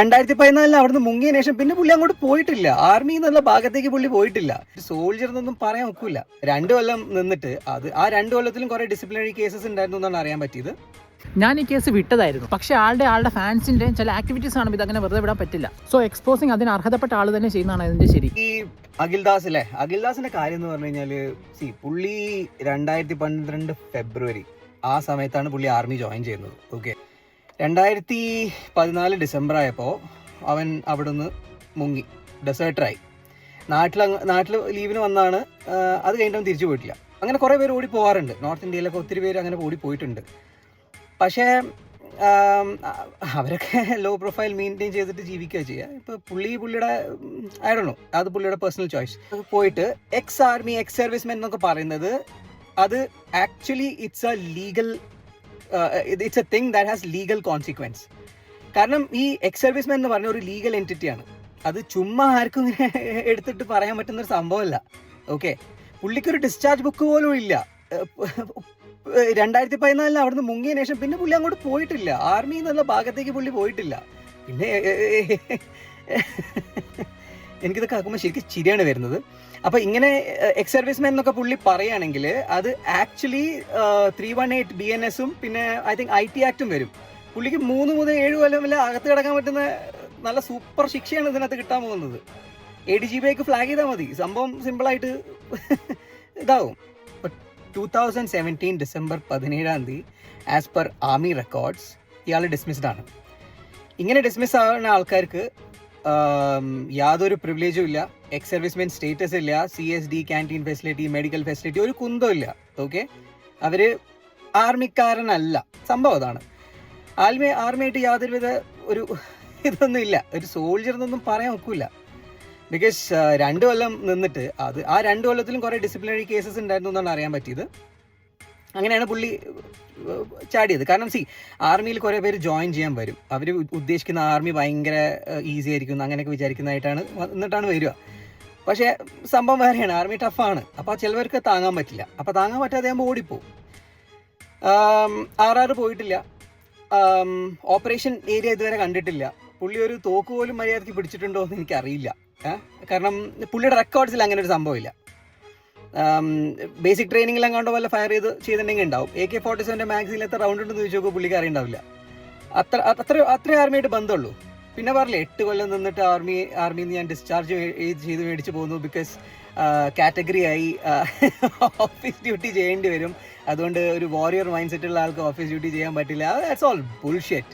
2014 അവിടുന്ന് മുങ്ങിയ ശേഷം പിന്നെ പുള്ളി അങ്ങോട്ട് പോയിട്ടില്ല. ആർമി എന്നുള്ള ഭാഗത്തേക്ക് പുള്ളി പോയിട്ടില്ല. സോൾജർ എന്നൊന്നും പറയാൻ ഒക്കില്ല. 2 കൊല്ലം നിന്നിട്ട് ആ 2 കൊല്ലത്തിലും കുറെ ഡിസിപ്ലിനറി കേസസ് ഉണ്ടായിരുന്നു എന്നാണ് അറിയാൻ പറ്റിയത്. ഞാൻ ഈ കേസ് വിട്ടതായിരുന്നു. പക്ഷേ ആളുടെ ഫാൻസിന്റെ ചില ആക്ടിവിറ്റീസ് ആണ് ഇതങ്ങനെ വെറുതെ വിടാൻ പറ്റില്ല. സോ എക്സ്പോസിങ് അതിന് അർഹതപ്പെട്ട ആൾ തന്നെ ചെയ്യുന്നതാണ് അതിന്റെ ശരി. ഈ അഖിൽദാസിന്റെ കാര്യം എന്ന് പറഞ്ഞു കഴിഞ്ഞാല് പുള്ളി 2012 ഫെബ്രുവരി ആ സമയത്താണ് പുള്ളി ആർമി ജോയിൻ ചെയ്യുന്നത്. ഓക്കെ, 2014 ഡിസംബർ ആയപ്പോൾ അവൻ അവിടുന്ന് മുങ്ങി, ഡെസേർട്ടറായി. നാട്ടിൽ ലീവിന് വന്നാണ്. അത് കഴിഞ്ഞിട്ടും തിരിച്ചു പോയിട്ടില്ല. അങ്ങനെ കുറേ പേര് ഓടി പോകാറുണ്ട്. നോർത്ത് ഇന്ത്യയിലൊക്കെ ഒത്തിരി പേര് അങ്ങനെ ഓടി പോയിട്ടുണ്ട്. പക്ഷേ അവരൊക്കെ ലോ പ്രൊഫൈൽ മെയിൻറ്റെയിൻ ചെയ്തിട്ട് ജീവിക്കുക ചെയ്യുക. ഇപ്പോൾ പുള്ളിയുടെ ഐ ഡോണ്ട് നോ, അത് പുള്ളിയുടെ പേഴ്സണൽ ചോയ്സ്. പോയിട്ട് എക്സ് ആർമി, എക്സ് സർവീസ്മെൻ എന്നൊക്കെ പറയുന്നത് അത് actually it's A thing that has legal consequence. കാരണം ഈ എക്സ് സർവീസ്മെൻ എന്ന് പറഞ്ഞ ഒരു ലീഗൽ എൻറ്റിറ്റിയാണ്. അത് ചുമ്മാ ആർക്കും ഇങ്ങനെ എടുത്തിട്ട് പറയാൻ പറ്റുന്നൊരു സംഭവമല്ല. ഓക്കെ, പുള്ളിക്കൊരു ഡിസ്ചാർജ് ബുക്ക് പോലും ഇല്ല. 2014 അവിടുന്ന് മുങ്ങിയ ശേഷം പിന്നെ പുള്ളി അങ്ങോട്ട് പോയിട്ടില്ല. ആർമി എന്നുള്ള ഭാഗത്തേക്ക് പുള്ളി പോയിട്ടില്ല. പിന്നെ എനിക്കിതൊക്കെ ആക്കുമ്പോൾ ശരിക്കും ചിരിയാണ് വരുന്നത്. അപ്പൊ ഇങ്ങനെ എക്സ് സർവീസ്മെൻ എന്നൊക്കെ പുള്ളി പറയുകയാണെങ്കിൽ അത് ആക്ച്വലി 318 BNS-ഉം പിന്നെ ഐ തിങ്ക് IT ആക്ടും വരും. പുള്ളിക്ക് 3 മുതൽ 7 കൊല്ലം വല്ല അകത്ത് കിടക്കാൻ പറ്റുന്ന നല്ല സൂപ്പർ ശിക്ഷയാണ് ഇതിനകത്ത് കിട്ടാൻ പോകുന്നത്. ADGBക്ക് ഫ്ലാഗ് ചെയ്താൽ മതി, സംഭവം സിമ്പിളായിട്ട് ഇതാവും. 2017 December 17 as per army records ഇയാൾ ഡിസ്മിസ്ഡ് ആണ്. ഇങ്ങനെ ഡിസ്മിസ് ആവുന്ന ആൾക്കാർക്ക് യാതൊരു പ്രിവിലേജും ഇല്ല, എക്സ് സർവീസ്മെൻ സ്റ്റേറ്റസ് ഇല്ല, CSD, canteen facility, medical facility, ഒരു കുന്തവും ഇല്ല. ഓക്കെ, അവര് ആർമിക്കാരനല്ല. സംഭവം അതാണ്. ആർമിയായിട്ട് യാതൊരുവിധ ഒരു ഇതൊന്നും ഇല്ല. ഒരു സോൾജർ എന്നൊന്നും പറയാൻ ഒക്കില്ല. ബിക്കോസ് 2 കൊല്ലം നിന്നിട്ട് ആ 2 കൊല്ലത്തിലും കുറേ ഡിസിപ്ലിനറി കേസസ് ഉണ്ടായിരുന്നു എന്നാണ് അറിയാൻ പറ്റിയത്. അങ്ങനെയാണ് പുള്ളി ചാടിയത്. കാരണം ആർമിയിൽ കുറേ പേര് ജോയിൻ ചെയ്യാൻ വരും. അവർ ഉദ്ദേശിക്കുന്ന ആർമി ഭയങ്കര ഈസി ആയിരിക്കും അങ്ങനെയൊക്കെ വിചാരിക്കുന്നതായിട്ടാണ് എന്നിട്ടാണ് വരിക. പക്ഷേ സംഭവം വേറെയാണ്. ആർമി ടഫാണ്. അപ്പോൾ ചിലവർക്ക് താങ്ങാൻ പറ്റില്ല. അപ്പോൾ താങ്ങാൻ പറ്റാതെ ആകുമ്പോൾ ഓടിപ്പോവും. RR പോയിട്ടില്ല. ഓപ്പറേഷൻ ഏരിയ ഇതുവരെ കണ്ടിട്ടില്ല. പുള്ളി ഒരു തോക്ക് പോലും മര്യാദയ്ക്ക് പിടിച്ചിട്ടുണ്ടോ എന്ന് എനിക്കറിയില്ല. കാരണം പുള്ളിയുടെ റെക്കോർഡ്സിൽ അങ്ങനെ ഒരു സംഭവമില്ല. ബേസിക് ട്രെയിനിങ്ങിലും കണ്ടോ വല്ല ഫയർ ചെയ്തിട്ടുണ്ടെങ്കിൽ ഉണ്ടാവും. AK-47 മാഗസിനിൽ എത്ര റൗണ്ട് ഉണ്ടെന്ന് ചോദിച്ചു നോക്കുമ്പോൾ പുള്ളിക്ക് അറിയണ്ടാവില്ല. അത്ര ആർമിയായിട്ട് ബന്ധമുള്ളൂ. പിന്നെ പറഞ്ഞില്ലേ 8 കൊല്ലം നിന്നിട്ട് ആർമിയിൽ നിന്ന് ഞാൻ ഡിസ്ചാർജ് ചെയ്ത് മേടിച്ച് പോകുന്നു. ബിക്കോസ് കാറ്റഗറി ആയി ഓഫീസ് ഡ്യൂട്ടി ചെയ്യേണ്ടി വരും. അതുകൊണ്ട് ഒരു വാരിയർ മൈൻഡ് സെറ്റുള്ള ആൾക്ക് ഓഫീസ് ഡ്യൂട്ടി ചെയ്യാൻ പറ്റില്ല. That's all bullshit.